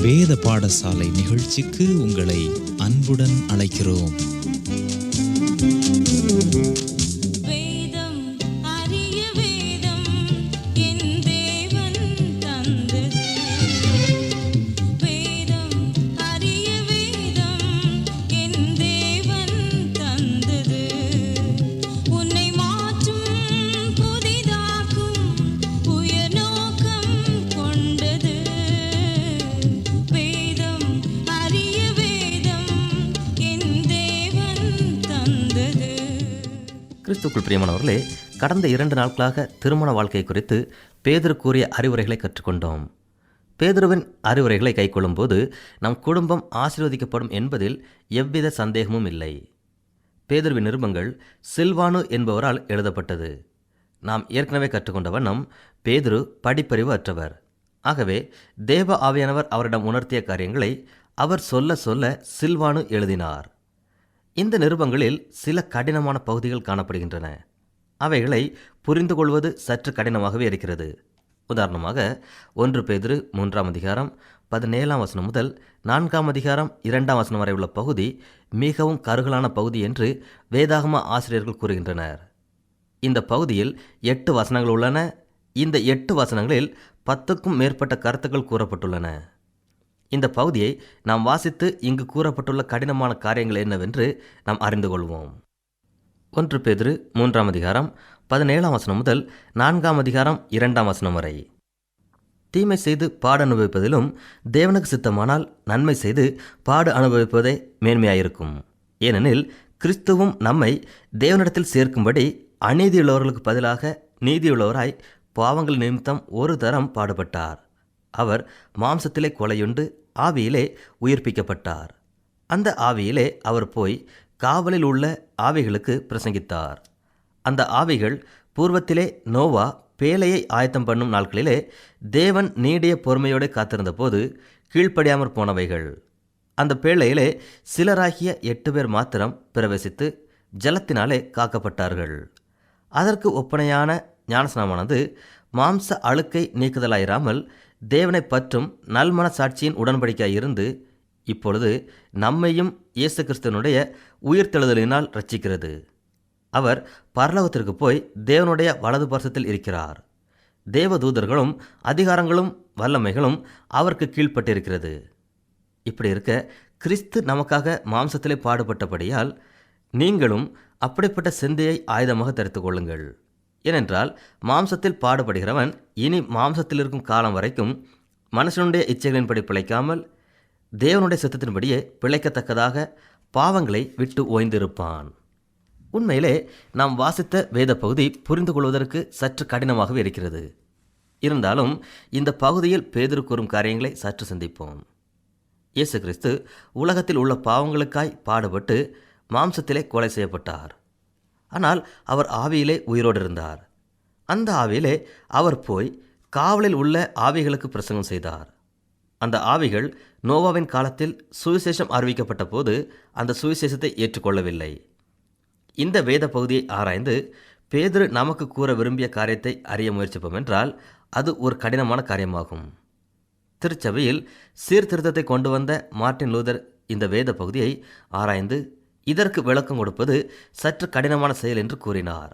வேத பாடசாலை நிகழ்ச்சிக்கு உங்களை அன்புடன் அழைக்கிறோம். வேதம் அறிய வேதம் என் தேவன் தந்தது. வேதம் அறிய வேதம் என் தேவன் தந்தது. உன்னை மாற்றும் புதிதாக்கும் உயர் நோக்கம் கொண்டது. வேதம் அறிய வேதம் என் தேவன் தந்தது. கிறிஸ்துக்குள் பிரியமானவர்களே, கடந்த 2 நாட்களாக திருமண வாழ்க்கை குறித்து பேதுரு கூறிய அறிவுரைகளை கற்றுக்கொண்டோம். பேதுருவின் அறிவுரைகளை கைக்கொள்ளும் போது நம் குடும்பம் ஆசீர்வதிக்கப்படும் என்பதில் எவ்வித சந்தேகமும் இல்லை. பேதுருவின் நிருபங்கள் சில்வானு என்பவரால் எழுதப்பட்டது. நாம் ஏற்கனவே கற்றுக்கொண்ட வண்ணம் பேதுரு படிப்பறிவு அற்றவர். ஆகவே தேவ ஆவியானவர் அவரிடம் உணர்த்திய காரியங்களை அவர் சொல்ல சொல்ல சில்வானு எழுதினார். இந்த நிருபங்களில் சில கடினமான பகுதிகள் காணப்படுகின்றன. அவைகளை புரிந்து கொள்வது சற்று கடினமாகவே இருக்கிறது. உதாரணமாக 1 பேதுரு 3ஆம் அதிகாரம் 17ஆம் வசனம் முதல் 4ஆம் அதிகாரம் 2ஆம் வசனம் வரை உள்ள பகுதி மிகவும் கருகலான பகுதி என்று வேதாகம ஆசிரியர்கள் கூறுகின்றனர். இந்த பகுதியில் 8 வசனங்கள் உள்ளன. இந்த 8 வசனங்களில் 10க்கும் மேற்பட்ட கருத்துக்கள் கூறப்பட்டுள்ளன. இந்த பகுதியை நாம் வாசித்து இங்கு கூறப்பட்டுள்ள கடினமான காரியங்கள் என்னவென்று நாம் அறிந்து கொள்வோம். 1 பேதுரு 3ஆம் அதிகாரம் 17ஆம் வசனம் முதல் 4ஆம் அதிகாரம் 2ஆம் வசனம் வரை. தீமை செய்து பாடு அனுபவிப்பதிலும் தேவனுக்கு சித்தமானால் நன்மை செய்து பாடு அனுபவிப்பதே மேன்மையாயிருக்கும். ஏனெனில் கிறிஸ்துவும் நம்மை தேவனிடத்தில் சேர்க்கும்படி அநீதியுள்ளவர்களுக்கு பதிலாக நீதியுள்ளவராய் பாவங்கள் நிமித்தம் ஒரு தரம் பாடுபட்டார். அவர் மாம்சத்திலே கொலையுண்டு ஆவியிலே உயிர்ப்பிக்கப்பட்டார். அந்த ஆவியிலே அவர் போய் காவலில் உள்ள ஆவிகளுக்கு பிரசங்கித்தார். அந்த ஆவிகள் பூர்வத்திலே நோவா பேழையை ஆயத்தம் பண்ணும் நாட்களிலே தேவன் நீடிய பொறுமையோடு காத்திருந்த போது கீழ்ப்படியாமற் போனவைகள். அந்த பேழையிலே சிலராகிய 8 பேர் மாத்திரம் பிரவேசித்து ஜலத்தினாலே காக்கப்பட்டார்கள். அதற்கு ஒப்பனையான ஞானஸ்நானமானது மாம்ச அழுக்கை நீக்குதலாயிராமல் தேவனை பற்றும் நல்மன சாட்சியின் உடன்படிக்கையாய் இருந்து இப்பொழுது நம்மையும் இயேசு கிறிஸ்துவனுடைய உயிர்த்தெழுதலினால் ரட்சிக்கிறது. அவர் பரலோகத்திற்கு போய் தேவனுடைய வலது பார்சத்தில் இருக்கிறார். தேவதூதர்களும் அதிகாரங்களும் வல்லமைகளும் அவருக்கு கீழ்ப்பட்டிருக்கிறது. இப்படி இருக்க கிறிஸ்து நமக்காக மாம்சத்திலே பாடுபட்டபடியால் நீங்களும் அப்படிப்பட்ட சிந்தையை ஆயுதமாக தரித்து கொள்ளுங்கள். ஏனென்றால் மாம்சத்தில் பாடுபடுகிறவன் இனி மாம்சத்தில் இருக்கும் காலம் வரைக்கும் மனுஷனுடைய இச்சைகளின்படி பிழைக்காமல் தேவனுடைய சித்தத்தின்படியே பிழைக்கத்தக்கதாக பாவங்களை விட்டு ஓய்ந்திருப்பான். உண்மையிலே நாம் வாசித்த வேத பகுதி புரிந்து கொள்வதற்கு சற்று கடினமாகவே இருக்கிறது. இருந்தாலும் இந்த பகுதியில் பேதுரு கூறும் காரியங்களை சற்று சிந்திப்போம். இயேசு கிறிஸ்து உலகத்தில் உள்ள பாவங்களுக்காய் பாடுபட்டு மாம்சத்திலே கொலை செய்யப்பட்டார். ஆனால் அவர் ஆவியிலே உயிரோடு இருந்தார். அந்த ஆவியிலே அவர் போய் காவலில் உள்ள ஆவிகளுக்கு பிரசங்கம் செய்தார். அந்த ஆவிகள் நோவாவின் காலத்தில் சுவிசேஷம் அறிவிக்கப்பட்ட போது அந்த சுவிசேஷத்தை ஏற்றுக்கொள்ளவில்லை. இந்த வேத பகுதியை ஆராய்ந்து பேதுரு நமக்கு கூற விரும்பிய காரியத்தை அறிய முயற்சிப்போம் என்றால் அது ஒரு கடினமான காரியமாகும். திருச்சபையில் சீர்திருத்தத்தை கொண்டு வந்த மார்ட்டின் லூதர் இந்த வேத பகுதியை ஆராய்ந்து இதற்கு விளக்கம் கொடுப்பது சற்று கடினமான செயல் என்று கூறினார்.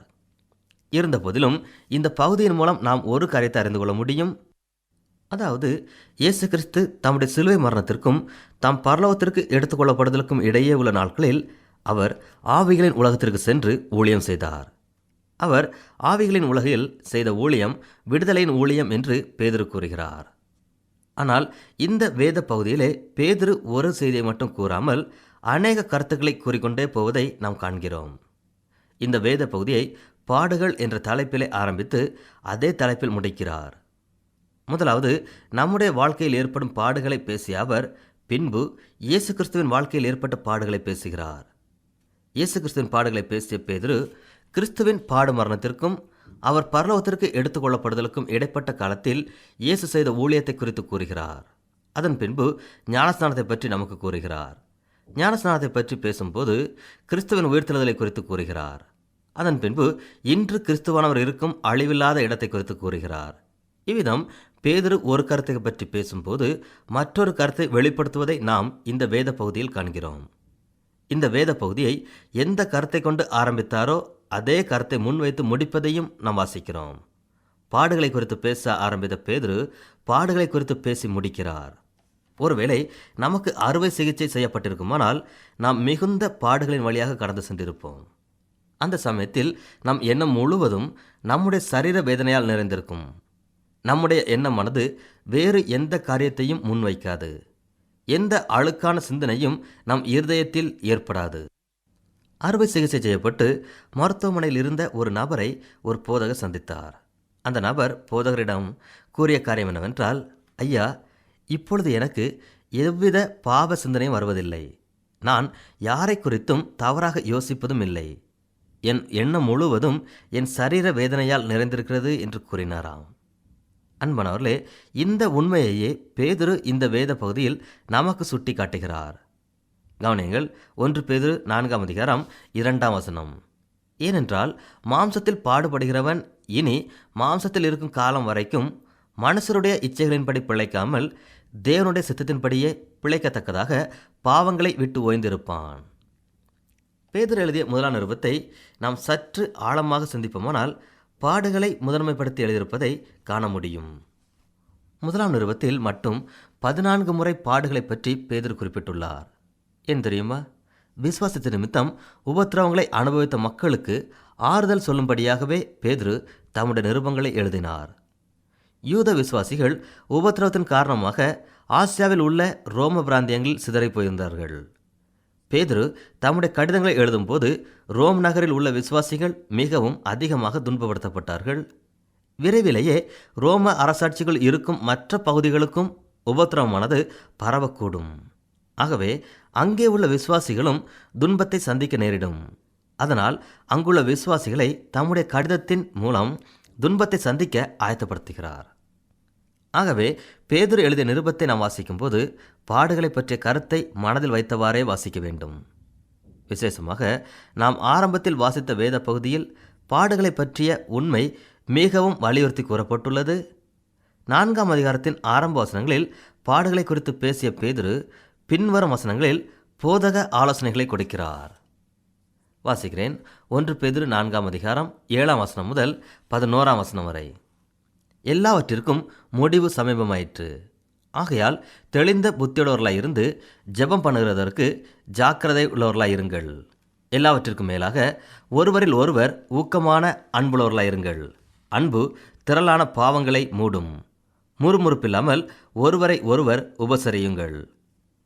இருந்தபோதிலும் இந்த பகுதியின் மூலம் நாம் ஒரு காரியத்தை அறிந்து கொள்ள முடியும். அதாவது இயேசு கிறிஸ்து தம்முடைய சிலுவை மரணத்திற்கும் தாம் பரலோகத்திற்கு எடுத்துக்கொள்ளப்படுதலுக்கும் இடையே உள்ள நாட்களில் அவர் ஆவிகளின் உலகத்திற்கு சென்று ஊழியம் செய்தார். அவர் ஆவிகளின் உலகில் செய்த ஊழியம் விடுதலையின் ஊழியம் என்று பேதுரு கூறுகிறார். ஆனால் இந்த வேத பகுதியிலே பேதுரு ஒரு செய்தியை மட்டும் கூறாமல் அநேக கருத்துக்களை கூறிக்கொண்டே போவதை நாம் காண்கிறோம். இந்த வேத பகுதியை பாடுகள் என்ற தலைப்பிலே ஆரம்பித்து அதே தலைப்பில் முடிக்கிறார். முதலாவது நம்முடைய வாழ்க்கையில் ஏற்படும் பாடுகளை பேசிய அவர் பின்பு இயேசு கிறிஸ்துவின் வாழ்க்கையில் ஏற்பட்ட பாடுகளை பேசுகிறார். இயேசு கிறிஸ்துவின் பாடுகளை பேசிய பேதுரு கிறிஸ்துவின் பாடு மரணத்திற்கும் அவர் பரலோகத்திற்கு எடுத்துக்கொள்ளப்படுதலுக்கும் இடைப்பட்ட காலத்தில் இயேசு செய்த ஊழியத்தை குறித்து கூறுகிறார். அதன் பின்பு ஞானஸ்நானத்தை பற்றி நமக்கு கூறுகிறார். ஞானஸ்நானத்தை பற்றி பேசும்போது கிறிஸ்துவின் உயிர்த்தெழுதலை குறித்து கூறுகிறார். அதன் பின்பு இன்று கிறிஸ்துவானவர் இருக்கும் அழிவில்லாத இடத்தை குறித்து கூறுகிறார். இவ்விதம் பேதுரு ஒரு கருத்தை பற்றி பேசும்போது மற்றொரு கருத்தை வெளிப்படுத்துவதை நாம் இந்த வேத பகுதியில் காண்கிறோம். இந்த வேத பகுதியை எந்த கருத்தை கொண்டு ஆரம்பித்தாரோ அதே கருத்தை முன்வைத்து முடிப்பதையும் நாம் வாசிக்கிறோம். பாடுகளை குறித்து பேச ஆரம்பித்த பேதுரு பாடுகளை குறித்து பேசி முடிக்கிறார். ஒருவேளை நமக்கு அறுவை சிகிச்சை செய்யப்பட்டிருக்குமானால் நாம் மிகுந்த பாடுகளின் வழியாக கடந்து சென்றிருப்போம். அந்த சமயத்தில் நம் எண்ணம் முழுவதும் நம்முடைய சரீர வேதனையால் நிறைந்திருக்கும். நம்முடைய எண்ணமானது வேறு எந்த காரியத்தையும் முன்வைக்காது. எந்த அழுக்கான சிந்தனையும் நம் இருதயத்தில் ஏற்படாது. அறுவை சிகிச்சை செய்யப்பட்டு மருத்துவமனையில் இருந்த ஒரு நபரை ஒரு போதகர் சந்தித்தார். அந்த நபர் போதகரிடம் கூறிய காரியம் என்னவென்றால், ஐயா, இப்பொழுது எனக்கு எவ்வித பாவ சிந்தனையும் வருவதில்லை. நான் யாரை குறித்தும் தவறாக யோசிப்பதும் இல்லை. என் எண்ணம் முழுவதும் என் சரீர வேதனையால் நிறைந்திருக்கிறது என்று கூறினாராம். அன்பானவர்களே, இந்த உண்மையையே பேதுரு இந்த வேத பகுதியில் நமக்கு சுட்டி காட்டுகிறார். கவனியங்கள், 1 பேதுரு 4ஆம் அதிகாரம் 2ஆம் வசனம். ஏனென்றால் மாம்சத்தில் பாடுபடுகிறவன் இனி மாம்சத்தில் இருக்கும் காலம் வரைக்கும் மனுஷருடைய இச்சைகளின்படி பிழைக்காமல் தேவனுடைய சித்தத்தின்படியே பிழைக்கத்தக்கதாக பாவங்களை விட்டு ஓய்ந்திருப்பான். பேதுரு எழுதிய 1ஆம் நிருபத்தை நாம் சற்று ஆழமாக சிந்திப்போமானால் பாடுகளை முதன்மைப்படுத்தி எழுதியிருப்பதை காண முடியும். 1ஆம் நிருபத்தில் மட்டும் 14 முறை பாடுகளை பற்றி பேதுரு குறிப்பிட்டுள்ளார். ஏன் தெரியுமா? விசுவாசத்து நிமித்தம் உபத்திரவங்களை அனுபவித்த மக்களுக்கு ஆறுதல் சொல்லும்படியாகவே பேதுரு தம்முடைய நிருபங்களை எழுதினார். யூத விசுவாசிகள் உபத்திரவத்தின் காரணமாக ஆசியாவில் உள்ள ரோம பிராந்தியங்களில் சிதறி போயிருந்தார்கள். பேதுரு தம்முடைய கடிதங்களை எழுதும்போது ரோம் நகரில் உள்ள விசுவாசிகள் மிகவும் அதிகமாக துன்பப்படுத்தப்பட்டார்கள். விரைவிலேயே ரோம அரசாட்சிகள் இருக்கும் மற்ற பகுதிகளுக்கும் உபத்திரவமானது பரவக்கூடும். ஆகவே அங்கே உள்ள விசுவாசிகளும் துன்பத்தை சந்திக்க நேரிடும். அதனால் அங்குள்ள விசுவாசிகளை தம்முடைய கடிதத்தின் மூலம் துன்பத்தை சந்திக்க ஆயத்தப்படுத்துகிறார். ஆகவே பேதுரு எழுதிய நிருபத்தை நாம் வாசிக்கும்போது பாடுகளை பற்றிய கருத்தை மனதில் வைத்தவாறே வாசிக்க வேண்டும். விசேஷமாக நாம் ஆரம்பத்தில் வாசித்த வேத பகுதியில் பாடுகளை பற்றிய உண்மை மிகவும் வலியுறுத்தி கூறப்பட்டுள்ளது. 4ஆம் அதிகாரத்தின் ஆரம்ப வசனங்களில் பாடுகளை குறித்து பேசிய பேதுரு பின்வரும் வசனங்களில் போதக ஆலோசனைகளை கொடுக்கிறார். வாசிக்கிறேன். 1 பேதுரு 4ஆம் அதிகாரம் 7ஆம் வசனம் முதல் 11ஆம் வசனம் வரை. எல்லாவற்றிற்கும் முடிவு சமீபமாயிற்று. ஆகையால் தெளிந்த புத்தியுள்ளவர்களாய் இருந்து ஜெபம் பண்ணுகிறதற்கு ஜாக்கிரதை உள்ளவர்களாய் இருங்கள். எல்லாவற்றிற்கும் மேலாக ஒருவரில் ஒருவர் ஊக்கமான அன்புள்ளவர்களாய் இருங்கள். அன்பு திரளான பாவங்களை மூடும். முறுமுறுப்பில்லாமல் ஒருவரை ஒருவர் உபசரியுங்கள்.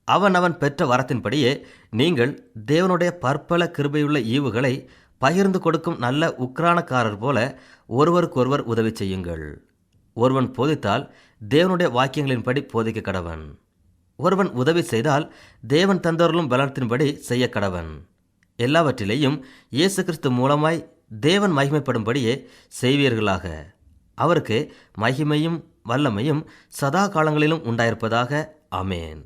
அவனவன் பெற்ற வரத்தின்படியே நீங்கள் தேவனுடைய பற்பல கிருபையுள்ள ஈவுகளை பகிர்ந்து கொடுக்கும் நல்ல உக்ரானக்காரர் போல ஒருவருக்கொருவர் உதவி செய்யுங்கள். ஒருவன் போதித்தால் தேவனுடைய வாக்கியங்களின்படி போதிக்க கடவன். ஒருவன் உதவி செய்தால் தேவன் தந்தவர்களும் பலத்தின்படி செய்ய கடவன். எல்லாவற்றிலேயும் இயேசு கிறிஸ்து மூலமாய் தேவன் மகிமைப்படும்படியே செய்வீர்களாக. அவருக்கு மகிமையும் வல்லமையும் சதா காலங்களிலும் உண்டாயிருப்பதாக. ஆமேன்.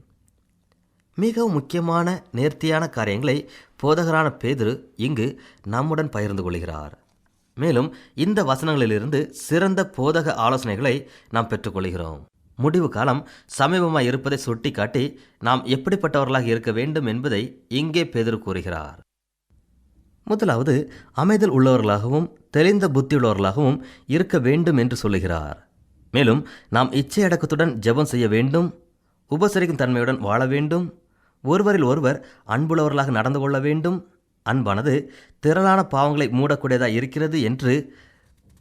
மிகவும் முக்கியமான நேர்த்தியான காரியங்களை போதகரான பேதுரு இங்கு நம்முடன் பகிர்ந்து கொள்கிறார். மேலும் இந்த வசனங்களிலிருந்து சிறந்த போதக ஆலோசனைகளை நாம் பெற்றுக்கொள்கிறோம். முடிவு காலம் சமீபமாய் இருப்பதை சுட்டிக்காட்டி நாம் எப்படிப்பட்டவர்களாக இருக்க வேண்டும் என்பதை இங்கே பேதுரு கூறுகிறார். முதலாவது, அமைதல் உள்ளவர்களாகவும் தெளிந்த புத்தியுள்ளவர்களாகவும் இருக்க வேண்டும் என்று சொல்லுகிறார். மேலும் நாம் இச்சை அடக்கத்துடன் ஜெபம் செய்ய வேண்டும், உபசரிக்கும் தன்மையுடன் வாழ வேண்டும், ஒருவரில் ஒருவர் அன்புள்ளவர்களாக நடந்து கொள்ள வேண்டும், அன்பானது திரளான பாவங்களை மூடக்கூடியதாக இருக்கிறது என்று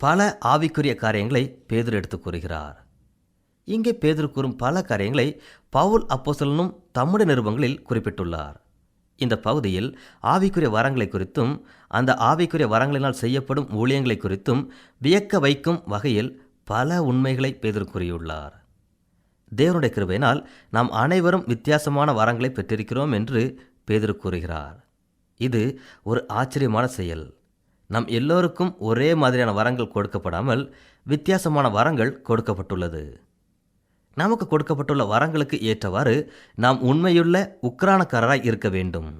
பல ஆவிக்குரிய காரியங்களை பேதுரு எடுத்து கூறுகிறார். இங்கே பேதுரு கூறும் பல காரியங்களை பவுல் அப்போஸ்தலனும் தம்முடைய நிருபங்களில் குறிப்பிட்டுள்ளார். இந்த பகுதியில் ஆவிக்குரிய வரங்களை குறித்தும் அந்த ஆவிக்குரிய வரங்களினால் செய்யப்படும் ஊழியங்களை குறித்தும் வியக்க வைக்கும் வகையில் பல உண்மைகளை பேதுரு கூறியுள்ளார். தேவனுடைய கிருபையினால் நாம் அனைவரும் வித்தியாசமான வரங்களை பெற்றிருக்கிறோம் என்று பேதுரு கூறுகிறார். இது ஒரு ஆச்சரியமான செயல். நம் எல்லோருக்கும் ஒரே மாதிரியான வரங்கள் கொடுக்கப்படாமல் வித்தியாசமான வரங்கள் கொடுக்கப்பட்டுள்ளது. நமக்கு கொடுக்கப்பட்டுள்ள வரங்களுக்கு ஏற்றவாறு நாம் உண்மையுள்ள உக்ரானக்காரராய் இருக்க வேண்டும்.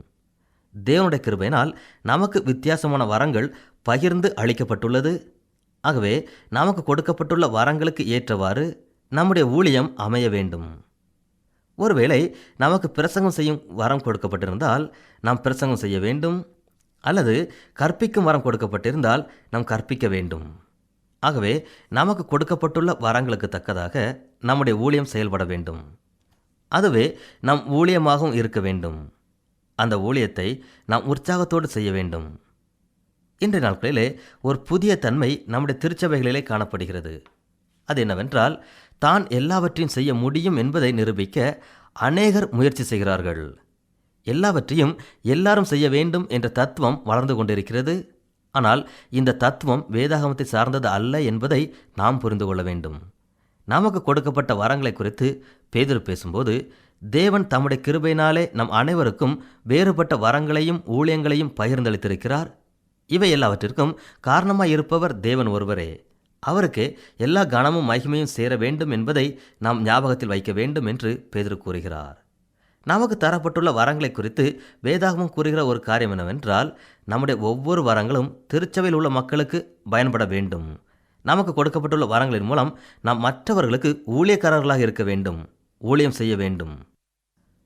தேவனுடைய கிருபையினால் நமக்கு வித்தியாசமான வரங்கள் பகிர்ந்து அளிக்கப்பட்டுள்ளது. ஆகவே நமக்கு கொடுக்கப்பட்டுள்ள வரங்களுக்கு ஏற்றவாறு நம்முடைய ஊழியம் அமைய வேண்டும். ஒருவேளை நமக்கு பிரசங்கம் செய்யும் வரம் கொடுக்கப்பட்டிருந்தால் நாம் பிரசங்கம் செய்ய வேண்டும், அல்லது கற்பிக்கும் வரம் கொடுக்கப்பட்டிருந்தால் நாம் கற்பிக்க வேண்டும். ஆகவே நமக்கு கொடுக்கப்பட்டுள்ள வரங்களுக்கு தக்கதாக நம்முடைய ஊழியம் செயல்பட வேண்டும். அதுவே நம் ஊழியமாகவும் இருக்க வேண்டும். அந்த ஊழியத்தை நாம் உற்சாகத்தோடு செய்ய வேண்டும். இன்றைய நாட்களிலே ஒரு புதிய தன்மை நம்முடைய திருச்சபைகளிலே காணப்படுகிறது. அது என்னவென்றால், தான் எல்லாவற்றையும் செய்ய முடியும் என்பதை நிரூபிக்க அநேகர் முயற்சி செய்கிறார்கள். எல்லாவற்றையும் எல்லாரும் செய்ய வேண்டும் என்ற தத்துவம் வளர்ந்து கொண்டிருக்கிறது. ஆனால் இந்த தத்துவம் வேதாகமத்தை சார்ந்தது அல்ல என்பதை நாம் புரிந்து கொள்ள வேண்டும். நமக்கு கொடுக்கப்பட்ட வரங்களை குறித்து பேதுரு பேசும்போது, தேவன் தம்முடைய கிருபையினாலே நம் அனைவருக்கும் வேறுபட்ட வரங்களையும் ஊழியங்களையும் பகிர்ந்தளித்திருக்கிறார். இவை எல்லாவற்றிற்கும் காரணமாய் இருப்பவர் தேவன் ஒருவரே. அவருக்கு எல்லா கனமும் மகிமையும் சேர வேண்டும் என்பதை நாம் ஞாபகத்தில் வைக்க வேண்டும் என்று பேதுரு கூறுகிறார். நமக்கு தரப்பட்டுள்ள வரங்களை குறித்து வேதாகமம் கூறுகிற ஒரு காரியம் என்னவென்றால், நம்முடைய ஒவ்வொரு வரங்களும் திருச்சபையில் உள்ள மக்களுக்கு பயன்பட வேண்டும். நமக்கு கொடுக்கப்பட்டுள்ள வரங்களின் மூலம் நாம் மற்றவர்களுக்கு ஊழியக்காரர்களாக இருக்க வேண்டும், ஊழியம் செய்ய வேண்டும்.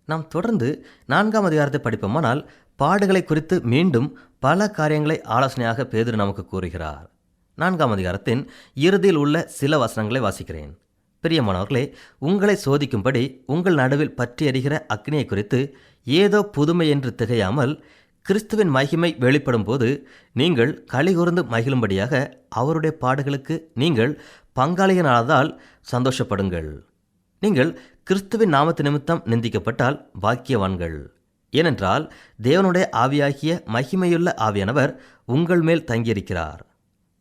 நாம் தொடர்ந்து 4ஆம் அதிகாரத்தை படிப்போமானால், பாடுகளை குறித்து மீண்டும் பல காரியங்களை ஆலோசனையாக பேதுரு நமக்கு கூறுகிறார். 4ஆம் அதிகாரத்தின் இறுதியில் உள்ள சில வசனங்களை வாசிக்கிறேன். பிரியமானவர்களே, உங்களை சோதிக்கும்படி உங்கள் நடுவில் பற்றி எரிகிற அக்னியை குறித்து ஏதோ புதுமை என்று திகையாமல், கிறிஸ்துவின் மகிமை வெளிப்படும் போது நீங்கள் களிகூர்ந்து மகிழும்படியாக அவருடைய பாடுகளுக்கு நீங்கள் பங்காளிகளானதால் சந்தோஷப்படுங்கள். நீங்கள் கிறிஸ்துவின் நாமத்து நிமித்தம் நிந்திக்கப்பட்டால் பாக்கியவான்கள். ஏனென்றால் தேவனுடைய ஆவியாகிய மகிமையுள்ள ஆவியானவர் உங்கள் மேல் தங்கியிருக்கிறார்.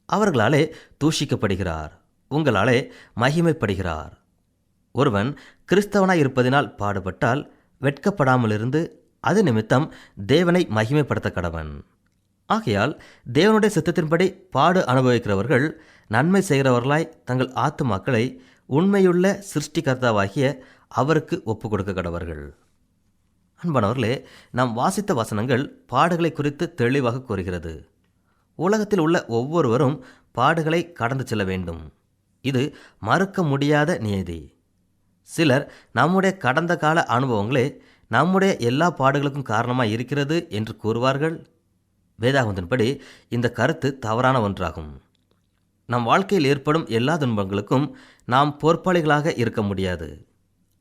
அவர்களாலே தூஷிக்கப்படுகிறார், உங்களாலே மகிமைப்படுகிறார். ஒருவன் கிறிஸ்தவனாய் இருப்பதினால் பாடுபட்டால் வெட்கப்படாமலிருந்து அது நிமித்தம் தேவனை மகிமைப்படுத்த கடவன். ஆகையால் தேவனுடைய சித்தத்தின்படி பாடு அனுபவிக்கிறவர்கள் நன்மை செய்கிறவர்களாய் தங்கள் ஆத்துமாக்களை உண்மையுள்ள சிருஷ்டிகர்த்தாவாகிய அவருக்கு ஒப்பு கொடுக்க கடவர்கள். அன்பானவர்களே, நாம் வாசித்த வசனங்கள் பாடுகளை குறித்து தெளிவாக கூறுகிறது. உலகத்தில் உள்ள ஒவ்வொருவரும் பாடுகளை கடந்து செல்ல வேண்டும். இது மறுக்க முடியாத நியதி. சிலர் நம்முடைய கடந்த கால அனுபவங்களே நம்முடைய எல்லா பாடுகளுக்கும் காரணமாக இருக்கிறது என்று கூறுவார்கள். வேதாகமத்தின்படி இந்த கருத்து தவறான ஒன்றாகும். நம் வாழ்க்கையில் ஏற்படும் எல்லா துன்பங்களுக்கும் நாம் பொறுப்பாளிகளாக இருக்க முடியாது.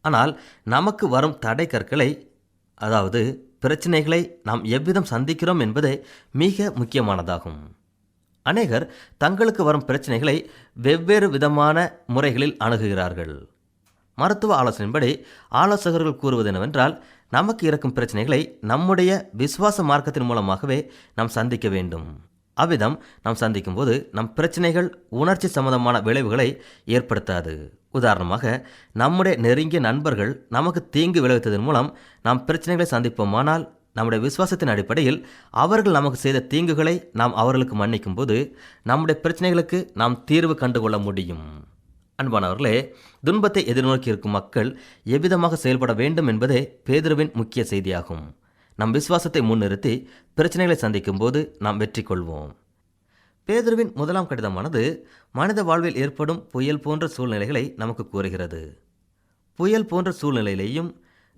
ஆனால் நமக்கு வரும் தடை கற்களை, அதாவது பிரச்சனைகளை நாம் எவ்விதம் சந்திக்கிறோம் என்பதே மிக முக்கியமானதாகும். அநேகர் தங்களுக்கு வரும் பிரச்சனைகளை வெவ்வேறு விதமான முறைகளில் அணுகுகிறார்கள். மருத்துவ ஆலோசனையின்படி ஆலோசகர்கள் கூறுவது என்னவென்றால், நமக்கு இருக்கும் பிரச்சனைகளை நம்முடைய விசுவாச மார்க்கத்தின் மூலமாகவே நாம் சந்திக்க வேண்டும். அவ்விதம் நாம் சந்திக்கும் போது நம் பிரச்சனைகள் உணர்ச்சி சம்பந்தமான விளைவுகளை ஏற்படுத்தாது. உதாரணமாக, நம்முடைய நெருங்கிய நண்பர்கள் நமக்கு தீங்கு விளைவித்ததன் மூலம் நாம் பிரச்சனைகளை சந்திப்போமானால், நம்முடைய விசுவாசத்தின் அடிப்படையில் அவர்கள் நமக்கு செய்த தீங்குகளை நாம் அவர்களுக்கு மன்னிக்கும் போது நம்முடைய பிரச்சனைகளுக்கு நாம் தீர்வு கண்டுகொள்ள முடியும். அன்பானவர்களே, துன்பத்தை எதிர்நோக்கி இருக்கும் மக்கள் எவ்விதமாக செயல்பட வேண்டும் என்பதே பேதுருவின் முக்கிய செய்தியாகும். நம் விசுவாசத்தை முன்னிறுத்தி பிரச்சனைகளை சந்திக்கும் போது நாம் வெற்றி கொள்வோம். பேதுருவின் 1ஆம் கடிதமானது மனித வாழ்வில் ஏற்படும் புயல் போன்ற சூழ்நிலைகளை நமக்கு கூறுகிறது. புயல் போன்ற சூழ்நிலையிலேயும்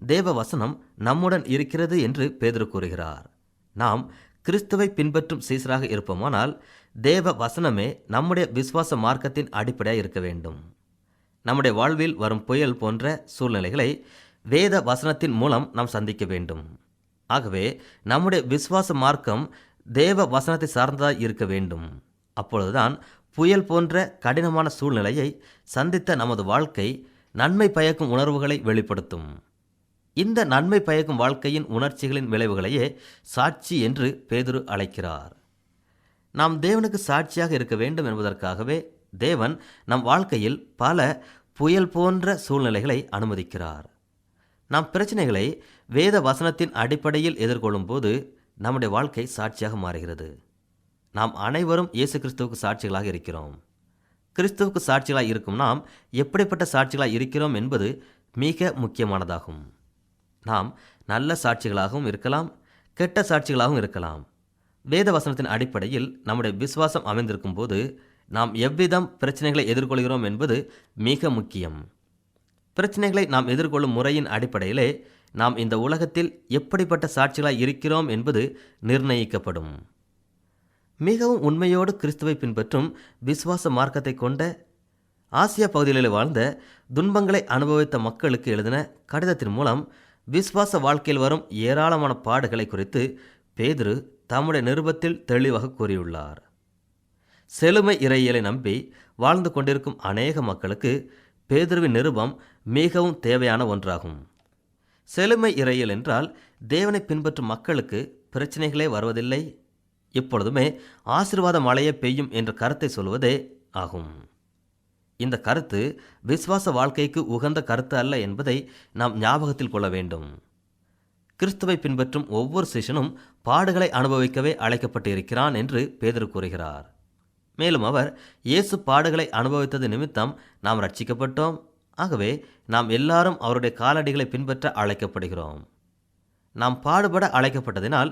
தேவ வசனம் நம்முடன் இருக்கிறது என்று பேதுரு கூறுகிறார். நாம் கிறிஸ்துவை பின்பற்றும் சீசராக இருப்போமானால் தேவ வசனமே நம்முடைய விசுவாச மார்க்கத்தின் அடிப்படையாக இருக்க வேண்டும். நம்முடைய வாழ்வில் வரும் புயல் போன்ற சூழ்நிலைகளை வேத வசனத்தின் மூலம் நாம் சந்திக்க வேண்டும். ஆகவே நம்முடைய விசுவாச மார்க்கம் தேவ வசனத்தை சார்ந்ததாக இருக்க வேண்டும். அப்பொழுதுதான் புயல் போன்ற கடினமான சூழ்நிலையை சந்தித்த நமது வாழ்க்கை நன்மை பயக்கும் உணர்வுகளை வெளிப்படுத்தும். இந்த நன்மை பயக்கும் வாழ்க்கையின் உணர்ச்சிகளின் விளைவுகளையே சாட்சி என்று பேதுரு அழைக்கிறார். நாம் தேவனுக்கு சாட்சியாக இருக்க வேண்டும் என்பதற்காகவே தேவன் நம் வாழ்க்கையில் பல புயல் போன்ற சூழ்நிலைகளை அனுமதிக்கிறார். நாம் பிரச்சனைகளை வேத வசனத்தின் அடிப்படையில் எதிர்கொள்ளும் போது நம்முடைய வாழ்க்கை சாட்சியாக மாறுகிறது. நாம் அனைவரும் இயேசு கிறிஸ்துவுக்கு சாட்சிகளாக இருக்கிறோம். கிறிஸ்துவுக்கு சாட்சிகளாக இருக்கும் நாம் எப்படிப்பட்ட சாட்சிகளாக இருக்கிறோம் என்பது மிக முக்கியமானதாகும். நாம் நல்ல சாட்சிகளாகவும் இருக்கலாம், கெட்ட சாட்சிகளாகவும் இருக்கலாம். வேத வசனத்தின் அடிப்படையில் நம்முடைய விசுவாசம் அமைந்திருக்கும் போது நாம் எவ்விதம் பிரச்சனைகளை எதிர்கொள்கிறோம் என்பது மிக முக்கியம். பிரச்சனைகளை நாம் எதிர்கொள்ளும் முறையின் அடிப்படையிலே நாம் இந்த உலகத்தில் எப்படிப்பட்ட சாட்சிகளாய் இருக்கிறோம் என்பது நிர்ணயிக்கப்படும். மிகவும் உண்மையோடு கிறிஸ்துவை பின்பற்றும் விசுவாச மார்க்கத்தை கொண்ட ஆசியா பகுதிகளில் வாழ்ந்த துன்பங்களை அனுபவித்த மக்களுக்கு எழுதின கடிதத்தின் மூலம் விசுவாச வாழ்க்கையில் வரும் ஏராளமான பாடுகளை குறித்து பேதுரு தம்முடைய நிருபத்தில் தெளிவாக கூறியுள்ளார். செழுமை இறையியலை நம்பி வாழ்ந்து கொண்டிருக்கும் அநேக மக்களுக்கு பேதுருவின் நிருபம் மிகவும் தேவையான ஒன்றாகும். செழுமை இறையியல் என்றால் தேவனை பின்பற்றும் மக்களுக்கு பிரச்சனைகளே வருவதில்லை, எப்பொழுதுமே ஆசீர்வாத மழையே பெய்யும் என்ற கருத்தை சொல்வதே ஆகும். இந்த கருத்து விசுவாச வாழ்க்கைக்கு உகந்த கருத்து அல்ல என்பதை நாம் ஞாபகத்தில் கொள்ள வேண்டும். கிறிஸ்துவை பின்பற்றும் ஒவ்வொரு சிஷ்யனும் பாடுகளை அனுபவிக்கவே அழைக்கப்பட்டிருக்கிறான் என்று பேதுரு கூறுகிறார். மேலும் அவர் இயேசு பாடுகளை அனுபவித்தது நிமித்தம் நாம் ரட்சிக்கப்பட்டோம், ஆகவே நாம் எல்லாரும் அவருடைய காலடிகளை பின்பற்ற அழைக்கப்படுகிறோம். நாம் பாடுபட அழைக்கப்பட்டதினால்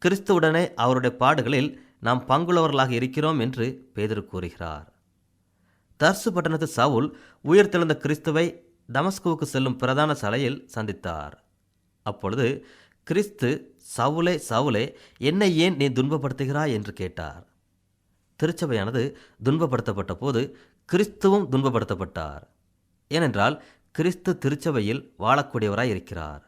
கிறிஸ்துவுடனே அவருடைய பாடுகளில் நாம் பங்குள்ளவர்களாக இருக்கிறோம் என்று பேதுரு கூறுகிறார். தர்சு பட்டணத்து சவுல் உயிர்த்தெழுந்த கிறிஸ்துவை தமஸ்குவுக்கு செல்லும் பிரதான சாலையில் சந்தித்தார். அப்பொழுது கிறிஸ்து, சவுலே சவுலே, என்னை ஏன் நீ துன்பப்படுத்துகிறாய் என்று கேட்டார். திருச்சபையானது துன்பப்படுத்தப்பட்ட போது கிறிஸ்துவும் துன்பப்படுத்தப்பட்டார். ஏனென்றால் கிறிஸ்து திருச்சபையில் வாழக்கூடியவராய் இருக்கிறார்.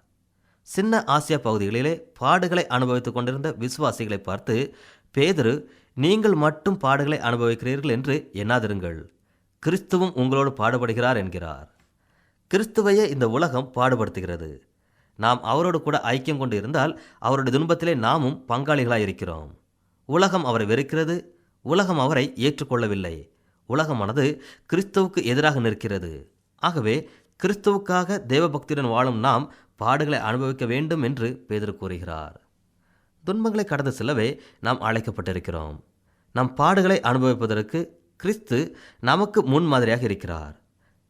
சின்ன ஆசியா பகுதிகளிலே பாடுகளை அனுபவித்துக் கொண்டிருந்த விசுவாசிகளை பார்த்து பேதுரு, நீங்கள் மட்டும் பாடுகளை அனுபவிக்கிறீர்கள் என்று எண்ணாதிருங்கள், கிறிஸ்துவும் உங்களோடு பாடுபடுகிறார் என்கிறார். கிறிஸ்துவையே இந்த உலகம் பாடுபடுத்துகிறது. நாம் அவரோடு கூட ஐக்கியம் கொண்டு இருந்தால் அவருடைய துன்பத்திலே நாமும் பங்காளிகளாய் இருக்கிறோம். உலகம் அவரை வெறுக்கிறது, உலகம் அவரை ஏற்றுக்கொள்ளவில்லை. உலகமானது கிறிஸ்துவுக்கு எதிராக நிற்கிறது. ஆகவே கிறிஸ்துவுக்காக தேவபக்தியுடன் வாழும் நாம் பாடுகளை அனுபவிக்க வேண்டும் என்று பேதுரு கூறுகிறார். துன்பங்களை கடந்து செல்லவே நாம் அழைக்கப்பட்டிருக்கிறோம். நம் பாடுகளை அனுபவிப்பதற்கு கிறிஸ்து நமக்கு முன்மாதிரியாக இருக்கிறார்.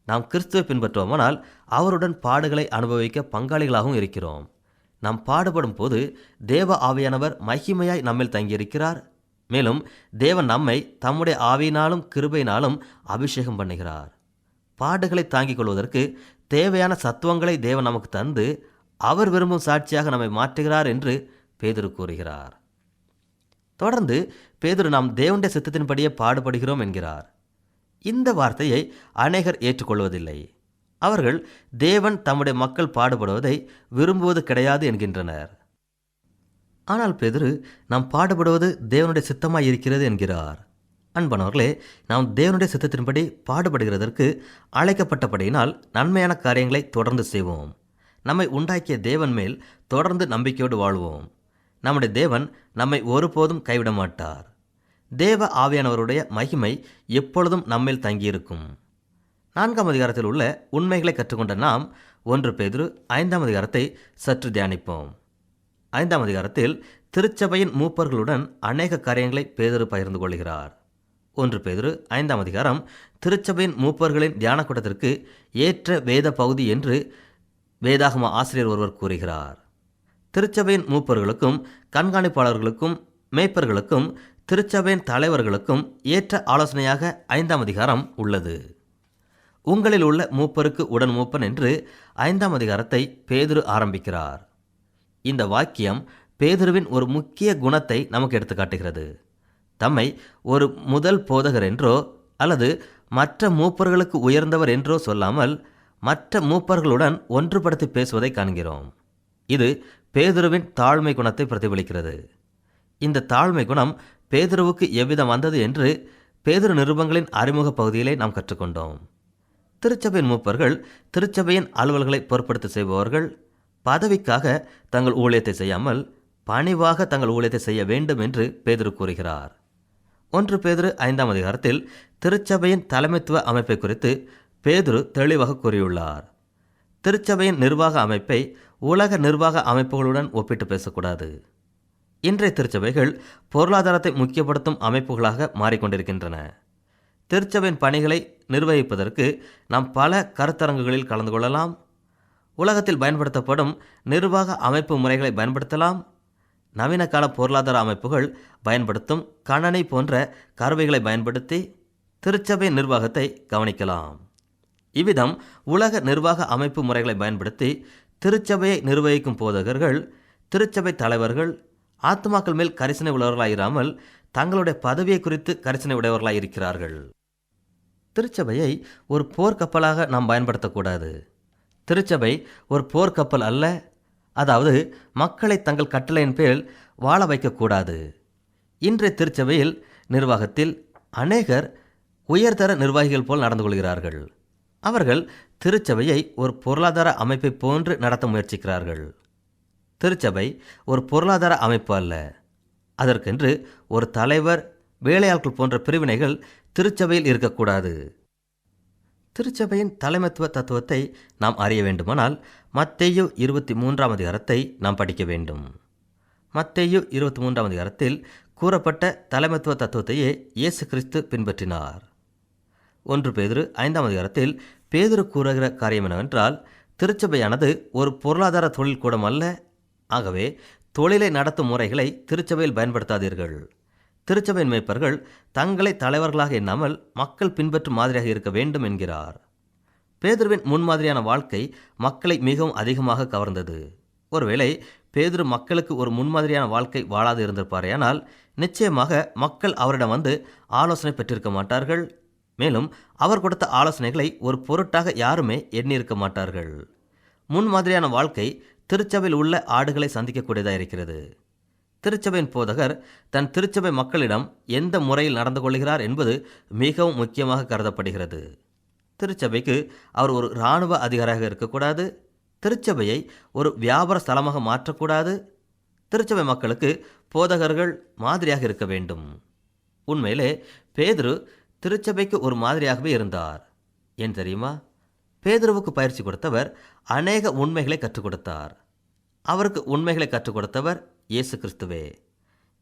நாம் கிறிஸ்துவை பின்பற்றுவோமானால் அவருடன் பாடுகளை அனுபவிக்க பங்காளிகளாகவும் இருக்கிறோம். நாம் பாடுபடும் போது தேவ ஆவியானவர் மகிமையாய் நம்மில் தங்கியிருக்கிறார். மேலும் தேவன் நம்மை தம்முடைய ஆவியினாலும் கிருபையினாலும் அபிஷேகம் பண்ணுகிறார். பாடுகளை தாங்கிக் கொள்வதற்கு தேவையான சத்துவங்களை தேவன் நமக்கு தந்து அவர் விரும்பும் சாட்சியாக நம்மை மாற்றுகிறார் என்று பேதுரு கூறுகிறார். தொடர்ந்து பேதுரு நாம் தேவனுடைய சித்தத்தின்படியே பாடுபடுகிறோம் என்கிறார். இந்த வார்த்தையை அநேகர் ஏற்றுக்கொள்வதில்லை. அவர்கள் தேவன் தம்முடைய மக்கள் பாடுபடுவதை விரும்புவது கிடையாது என்கின்றனர். ஆனால் பேதுரு நாம் பாடுபடுவது தேவனுடைய சித்தமாய் இருக்கிறது என்கிறார். அன்பானவர்களே, நாம் தேவனுடைய சித்தத்தின்படி பாடுபடுகிறதற்கு அழைக்கப்பட்டபடியினால் நன்மையான காரியங்களை தொடர்ந்து செய்வோம். நம்மை உண்டாக்கிய தேவன் மேல் தொடர்ந்து நம்பிக்கையோடு வாழ்வோம். நம்முடைய தேவன் நம்மை ஒருபோதும் கைவிட மாட்டார். தேவ ஆவியானவருடைய மகிமை எப்பொழுதும் நம்மேல் தங்கியிருக்கும். 4ஆம் அதிகாரத்தில் உள்ள உண்மைகளை கற்றுக்கொண்ட நாம் 1 பேதுரு 5ஆம் அதிகாரத்தை சற்று தியானிப்போம். 5ஆம் அதிகாரத்தில் திருச்சபையின் மூப்பர்களுடன் அநேக காரியங்களை பேதுரு பகிர்ந்து கொள்கிறார். 1 பேதுரு 5ஆம் அதிகாரம் திருச்சபையின் மூப்பர்களின் தியான கூட்டத்திற்கு ஏற்ற வேத பகுதி என்று வேதாகம ஆசிரியர் ஒருவர் கூறுகிறார். திருச்சபையின் மூப்பர்களுக்கும் கண்காணிப்பாளர்களுக்கும் மேய்ப்பர்களுக்கும் திருச்சபையின் தலைவர்களுக்கும் ஏற்ற ஆலோசனையாக 5ஆம் அதிகாரம் உள்ளது. உங்களில் உள்ள மூப்பருக்கு உடன் மூப்பன் என்று 5ஆம் அதிகாரத்தை பேதுரு ஆரம்பிக்கிறார். இந்த வாக்கியம் பேதுருவின் ஒரு முக்கிய குணத்தை நமக்கு எடுத்து காட்டுகிறது. தம்மை ஒரு முதல் போதகர் என்றோ அல்லது மற்ற மூப்பர்களுக்கு உயர்ந்தவர் என்றோ சொல்லாமல் மற்ற மூப்பர்களுடன் ஒன்றுபடுத்தி பேசுவதை காண்கிறோம். இது பேதுருவின் தாழ்மை குணத்தை பிரதிபலிக்கிறது. இந்த தாழ்மை குணம் பேதுருவுக்கு எவ்விதம் வந்தது என்று பேதுரு நிருபங்களின் அறிமுக பகுதியிலே நாம் கற்றுக்கொண்டோம். திருச்சபையின் மூப்பர்கள் திருச்சபையின் அலுவல்களை பொறுப்படுத்த செய்பவர்கள். பதவிக்காக தங்கள் ஊழியத்தை செய்யாமல் பணிவாக தங்கள் ஊழியத்தை செய்ய வேண்டும் என்று பேதுரு கூறுகிறார். 1 பேதுரு 5ஆம் அதிகாரத்தில் திருச்சபையின் தலைமைத்துவ அமைப்பை குறித்து பேதுரு தெளிவாக கூறியுள்ளார். திருச்சபையின் நிர்வாக அமைப்பை உலக நிர்வாக அமைப்புகளுடன் ஒப்பிட்டு பேசக்கூடாது. இன்றைய திருச்சபைகள் பொருளாதாரத்தை முக்கியப்படுத்தும் அமைப்புகளாக மாறிக்கொண்டிருக்கின்றன. திருச்சபையின் பணிகளை நிர்வகிப்பதற்கு நாம் பல கருத்தரங்குகளில் கலந்து கொள்ளலாம். உலகத்தில் பயன்படுத்தப்படும் நிர்வாக அமைப்பு முறைகளை பயன்படுத்தலாம். நவீன கால பொருளாதார அமைப்புகள் பயன்படுத்தும் கணனி போன்ற கருவிகளை பயன்படுத்தி திருச்சபை நிர்வாகத்தை கவனிக்கலாம். இவ்விதம் உலக நிர்வாக அமைப்பு முறைகளை பயன்படுத்தி திருச்சபையை நிர்வகிக்கும் போதகர்கள், திருச்சபை தலைவர்கள் ஆத்மாக்கள் மேல் கரிசனை உள்ளவர்களாயிராமல் தங்களுடைய பதவியை குறித்து கரிசனை உடையவர்களாயிருக்கிறார்கள். திருச்சபையை ஒரு போர்க்கப்பலாக நாம் பயன்படுத்தக்கூடாது. திருச்சபை ஒரு போர்க்கப்பல் அல்ல. அதாவது மக்களை தங்கள் கட்டளையின் பேரில் வாழ வைக்கக்கூடாது. இன்றைய திருச்சபையில் நிர்வாகத்தில் அநேகர் உயர்தர நிர்வாகிகள் போல் நடந்து கொள்கிறார்கள். அவர்கள் திருச்சபையை ஒரு பொருளாதார அமைப்பை போன்று நடத்த முயற்சிக்கிறார்கள். திருச்சபை ஒரு பொருளாதார அமைப்பு அல்ல. அதற்கென்று ஒரு தலைவர், வேலையாட்கள் போன்ற பிரிவினைகள் திருச்சபையில் இருக்கக்கூடாது. திருச்சபையின் தலைமைத்துவ தத்துவத்தை நாம் அறிய வேண்டுமானால் மத்தேயு 23ஆம் அதிகாரத்தை நாம் படிக்க வேண்டும். மத்தேயு 23ஆம் அதிகாரத்தில் கூறப்பட்ட தலைமைத்துவ தத்துவத்தையே இயேசு கிறிஸ்து பின்பற்றினார். 1 பேதுரு 5ஆம் அதிகாரத்தில் பேதுரு கூறுகிற காரியம் என்னவென்றால், திருச்சபையானது ஒரு பொருளாதார தொழில் கூடம் அல்ல. ஆகவே தொழிலை நடத்தும் முறைகளை திருச்சபையில் பயன்படுத்தாதீர்கள். திருச்சபையின் மேய்ப்பர்கள் தங்களை தலைவர்களாக எண்ணாமல் மக்கள் பின்பற்றும் மாதிரியாக இருக்க வேண்டும் என்கிறார். பேதுருவின் முன்மாதிரியான வாழ்க்கை மக்களை மிகவும் அதிகமாக கவர்ந்தது. ஒருவேளை பேதுரு மக்களுக்கு ஒரு முன்மாதிரியான வாழ்க்கை வாழாது இருந்திருப்பாரேயானால் நிச்சயமாக மக்கள் அவரிடம் வந்து ஆலோசனை பெற்றிருக்க மாட்டார்கள். மேலும் அவர் கொடுத்த ஆலோசனைகளை ஒரு பொருட்டாக யாருமே எண்ணியிருக்க மாட்டார்கள். முன்மாதிரியான வாழ்க்கை திருச்சபையில் உள்ள ஆடுகளை சந்திக்கக்கூடியதாக இருக்கிறது. திருச்சபையின் போதகர் தன் திருச்சபை மக்களிடம் எந்த முறையில் நடந்து கொள்கிறார் என்பது மிகவும் முக்கியமாக கருதப்படுகிறது. திருச்சபைக்கு அவர் ஒரு இராணுவ அதிகாரியாக இருக்கக்கூடாது. திருச்சபையை ஒரு வியாபார ஸ்தலமாக மாற்றக்கூடாது. திருச்சபை மக்களுக்கு போதகர்கள் மாதிரியாக இருக்க வேண்டும். உண்மையிலே பேதுரு திருச்சபைக்கு ஒரு மாதிரியாகவே இருந்தார். ஏன் தெரியுமா? பேதுருவுக்கு பயிற்சி கொடுத்தவர் அநேக உண்மைகளை கற்றுக் கொடுத்தார். அவருக்கு உண்மைகளை கற்றுக் கொடுத்தவர் இயேசு கிறிஸ்துவே.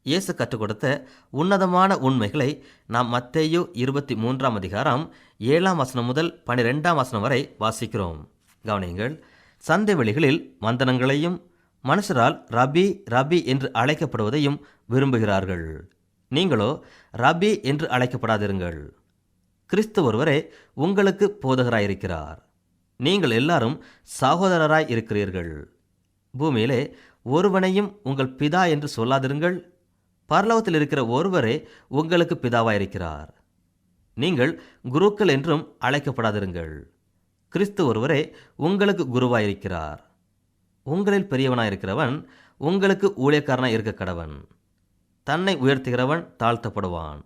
இயேசு கற்றுக் கொடுத்த உன்னதமான உண்மைகளை நாம் மத்தேயு 23ஆம் அதிகாரம் 7ஆம் வசனம் முதல் 12ஆம் வசனம் வரை வாசிக்கிறோம். கவனியுங்கள். சந்தை வெளிகளில் வந்தனங்களையும் மனுஷரால் ரபி ரபி என்று அழைக்கப்படுவதையும் விரும்புகிறார்கள். நீங்களோ ரபி என்று அழைக்கப்படாதிருங்கள். கிறிஸ்து ஒருவரே உங்களுக்கு போதகராயிருக்கிறார். நீங்கள் எல்லாரும் சகோதரராய் இருக்கிறீர்கள். பூமியிலே ஒருவனையும் உங்கள் பிதா என்று சொல்லாதிருங்கள். பரலோகத்தில் இருக்கிற ஒருவரே உங்களுக்கு பிதாவாயிருக்கிறார். நீங்கள் குருக்கள் என்றும் அழைக்கப்படாதிருங்கள். கிறிஸ்து ஒருவரே உங்களுக்கு குருவாயிருக்கிறார். உங்களில் பெரியவனாயிருக்கிறவன் உங்களுக்கு ஊழியக்காரனாய் இருக்க கடவன். தன்னை உயர்த்துகிறவன் தாழ்த்தப்படுவான்,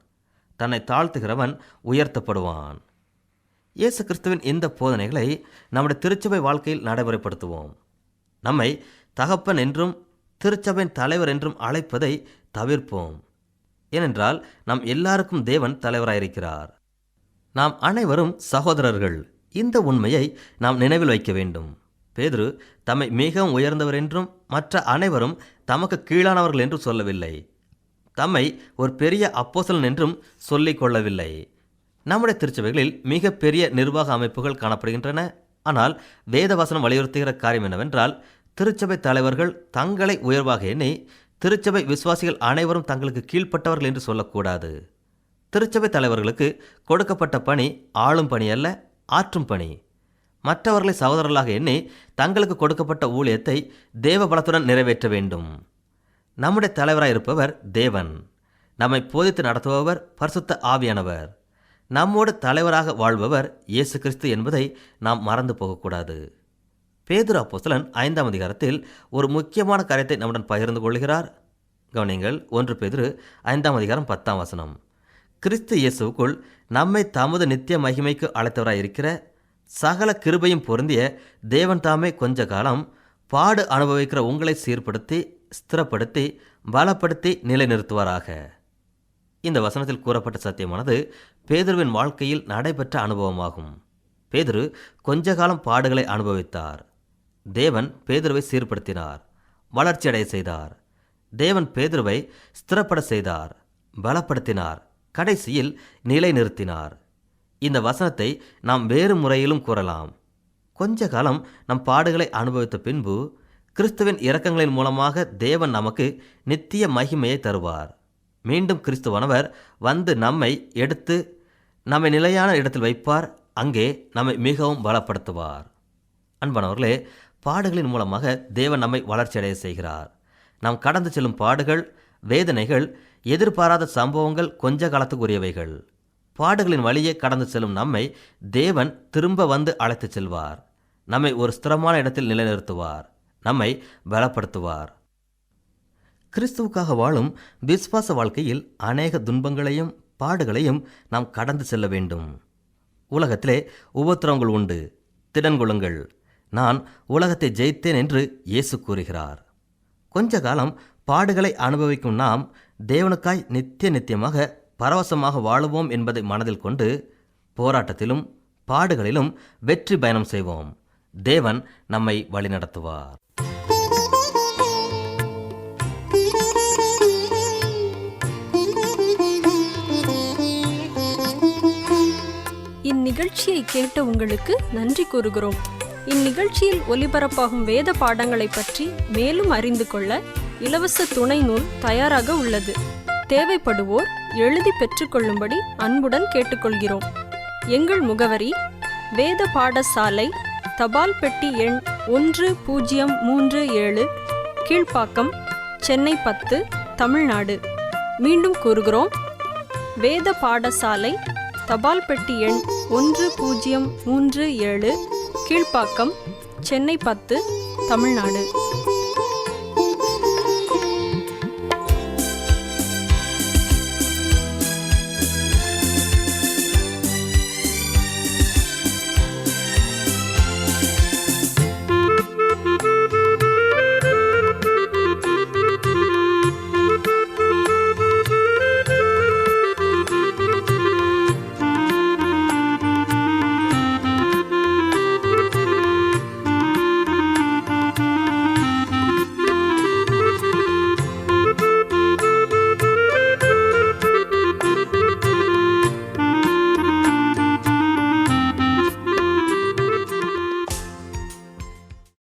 தன்னை தாழ்த்துகிறவன் உயர்த்தப்படுவான். இயேசு கிறிஸ்துவின் இந்த போதனைகளை நம்முடைய திருச்சபை வாழ்க்கையில் நடைமுறைப்படுத்துவோம். நம்மை தகப்பன் என்றும் திருச்சபையின் தலைவர் என்றும் அழைப்பதை தவிர்ப்போம். ஏனென்றால் நம் எல்லாருக்கும் தேவன் தலைவராயிருக்கிறார். நாம் அனைவரும் சகோதரர்கள். இந்த உண்மையை நாம் நினைவில் வைக்க வேண்டும். பேதுரு தம்மை மிகவும் உயர்ந்தவர் என்றும் மற்ற அனைவரும் தமக்கு கீழானவர்கள் என்றும் சொல்லவில்லை. தம்மை ஒரு பெரிய அப்போஸ்தலன் என்றும் சொல்லிக் கொள்ளவில்லை. நம்முடைய திருச்சபைகளில் மிக பெரிய நிர்வாக அமைப்புகள் காணப்படுகின்றன. ஆனால் வேதவசனம் வலியுறுத்துகிற காரியம் என்னவென்றால், திருச்சபை தலைவர்கள் தங்களை உயர்வாக எண்ணி திருச்சபை விசுவாசிகள் அனைவரும் தங்களுக்கு கீழ்ப்பட்டவர்கள் என்று சொல்லக்கூடாது. திருச்சபை தலைவர்களுக்கு கொடுக்கப்பட்ட பணி ஆளும் பணி அல்ல, ஆற்றும் பணி. மற்றவர்களை சகோதரர்களாக எண்ணி தங்களுக்கு கொடுக்கப்பட்ட ஊழியத்தை தேவ பலத்துடன் நிறைவேற்ற வேண்டும். நம்முடைய தலைவராக இருப்பவர் தேவன். நம்மை போதித்து நடத்துபவர் பரிசுத்த ஆவியானவர். நம்மோடு தலைவராக வாழ்பவர் இயேசு கிறிஸ்து என்பதை நாம் மறந்து போகக்கூடாது. பேதுரு அப்போஸ்தலன் 5ஆம் அதிகாரத்தில் ஒரு முக்கியமான காரியத்தை நம்முடன் பகிர்ந்து கொள்கிறார். கவனிங்கள். 1 பேதுரு 5ஆம் அதிகாரம் 10ஆம் வசனம். கிறிஸ்து இயேசுவுக்குள் நம்மை தமது நித்திய மகிமைக்கு அழைத்தவராய் இருக்கிற சகல கிருபையும் பொருந்திய தேவன் தாமே கொஞ்ச காலம் பாடு அனுபவிக்கிற உங்களை சீர்படுத்தி ஸ்திரப்படுத்தி பலப்படுத்தி நிலைநிறுத்துவாராக. இந்த வசனத்தில் கூறப்பட்ட சத்தியமானது பேதுருவின் வாழ்க்கையில் நடைபெற்ற அனுபவமாகும். பேதுரு கொஞ்ச காலம் பாடுகளை அனுபவித்தார். தேவன் பேதுருவை சீர்படுத்தினார், வளர்ச்சியடைய செய்தார். தேவன் பேதுருவை ஸ்திரப்பட செய்தார், பலப்படுத்தினார், கடைசியில் நிலைநிறுத்தினார். இந்த வசனத்தை நாம் வேறு முறையிலும் கூறலாம். கொஞ்ச காலம் நம் பாடுகளை அனுபவித்த பின்பு கிறிஸ்துவின் இரக்கங்களின் மூலமாக தேவன் நமக்கு நித்திய மகிமையை தருவார். மீண்டும் கிறிஸ்துவானவர் வந்து நம்மை எடுத்து நம்மை நிலையான இடத்தில் வைப்பார், அங்கே நம்மை மிகவும் பலப்படுத்துவார். அன்பானவர்களே, பாடுகளின் மூலமாக தேவன் நம்மை வளர்ச்சியடைய செய்கிறார். நாம் கடந்து செல்லும் பாடுகள், வேதனைகள், எதிர்பாராத சம்பவங்கள் கொஞ்ச காலத்துக்குரியவைகள். பாடுகளின் வழியே கடந்து செல்லும் நம்மை தேவன் திரும்ப வந்து அழைத்து செல்வார். நம்மை ஒரு ஸ்திரமான இடத்தில் நிலைநிறுத்துவார், நம்மை பலப்படுத்துவார். கிறிஸ்துவுக்காக வாழும் விசுவாச வாழ்க்கையில் அநேக துன்பங்களையும் பாடுகளையும் நாம் கடந்து செல்ல வேண்டும். உலகத்திலே உபத்திரவங்கள் உண்டு, திடன் கொள்ளுங்கள், நான் உலகத்தை ஜெயித்தேன் என்று இயேசு கூறுகிறார். கொஞ்ச காலம் பாடுகளை அனுபவிக்கும் நாம் தேவனுக்காய் நித்தியமாக பரவசமாக வாழுவோம் என்பதை மனதில் கொண்டு போராட்டத்திலும் பாடுகளிலும் வெற்றி பயணம் செய்வோம். தேவன் நம்மை வழிநடத்துவார். இந்நிகழ்ச்சியை கேட்ட உங்களுக்கு நன்றி கூறுகிறோம். இந்நிகழ்ச்சியில் ஒலிபரப்பாகும் வேத பாடங்களை பற்றி மேலும் அறிந்து கொள்ள இலவச துணை நூல் தயாராக உள்ளது. தேவைப்படுவோர் எழுதி பெற்றுக்கொள்ளும்படி அன்புடன் கேட்டுக்கொள்கிறோம். எங்கள் முகவரி: வேத பாடசாலை, தபால் பெட்டி எண் 1037, கீழ்ப்பாக்கம், சென்னை 10, தமிழ்நாடு. மீண்டும் கூறுகிறோம், வேத பாடசாலை, தபால் பெட்டி எண் 1037, கீழ்ப்பாக்கம், சென்னை 10, தமிழ்நாடு.